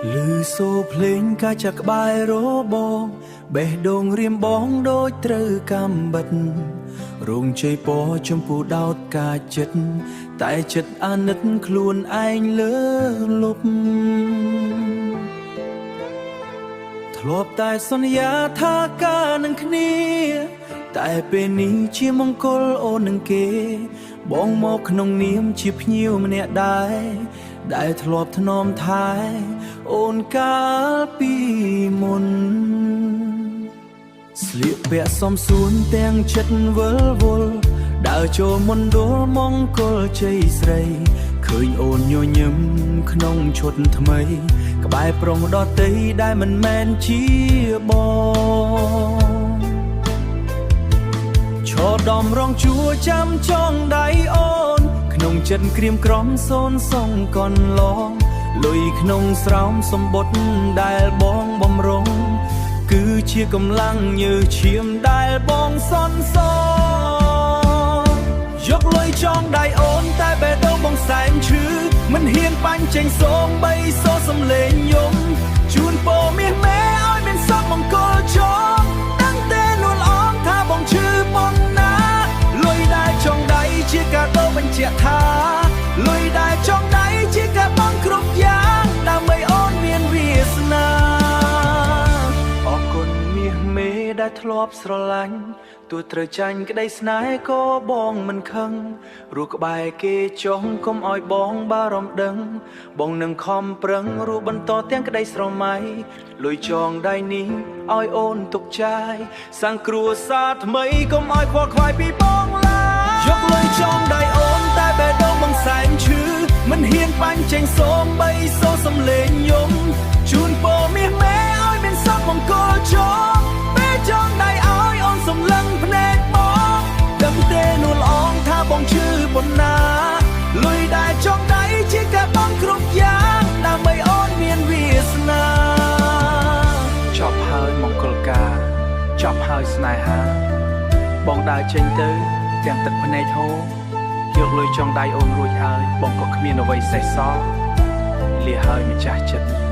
ឮសូរភ្លេងកាចាក់ក្បែររបងបេះដូងរៀមបងដូចត្រូវកំបិតរោងជ័យពណ៌ចម្ពូដោតកាចិត្តតែចិត្តអាណិតខ្លួនឯងលើលប់ធ្លាប់តែសន្យាថាការនឹងគ្នាតែពេលនេះជាមង្គលអូននឹងគេបងមកក្នុងនាមជាភ្ញៀវម្នាក់ដែរដែលធ្លាប់ថ្នមថែអូនកាលពីមុនស្លៀកពាក់សំសួនទាំងចិត្តវិលវល់ដើរចូលមណ្ឌលមង្គលជ័យស្រីឃើញអូនញញឹមក្នុងឈុតថ្មីក្បែរប្រុងដតីដែលមិនមែនជាបងឈរដំរងជួចាំចងដៃអូនក្នុងចិត្តក្រៀមក្រំសូនសងកនឡងលុយក្នុងស្រោមសម្បុត្រដែលបងបំរុងគឺជាកម្លាំងញើសឈាមដែលបងសន្សំយកលុយចងដៃអូនតែបេះដូងបងសែនឈឺមិនហ៊ានបាញ់ចេញសូមបីសូសំលេងយំជូនពរមាសមេឲ្យមានសុខមង្គលចងដឹងទេនួនអងថាបងឈឺប៉ុណ្ណាលុយដែលចងដៃជាកាដូបញ្ជាក់ថាលុយដែលចងដៃជាការបងគ្រប់យ៉ាងដើម្បីអូនមានវាសនាអរគុណមាសមេដែលធ្លាប់ស្រឡាញ់ទោះត្រូវចាញ់ក្តីស្នេហ៍ក៏បងមិនខឹងរស់ក្បែរគេចុះកុំឲ្យបងបារម្ភដឹងបងនឹងខំប្រឹងរស់បន្តទាំងក្តីស្រមៃលុយចងដៃនេះឲ្យអូនទុកចាយសាំងគ្រួសារថ្មីកុំឲ្យខ្វល់ខ្វាយពីបងឡើយយកលុយចងដៃអូនតែបេះដូងបងសែនឈឺមិនហ៊ានបាញ់ចេញសូមបីសូសំលេងយំជូនពរមាសមេឲ្យមានសុខមង្គលចងពេលចងដៃឲ្យអូនសំឡឹងភ្នែកបងដឹងទេនួនអងថាបងឈឺប៉ុណ្ណាលុយដែលចងដៃជាការបងគ្រប់យ៉ាងដើម្បីអូនមានវាសនាចប់ហើយមង្គលការចប់ហើយស្នេហាបងដើរចេញទៅទាំងទឹកភ្នែកហូរយកលុយចងដៃអូនរួចហើយបងក៏គ្មានអ្វីសេះសល់លាហើយម្ចាស់ចិត្ត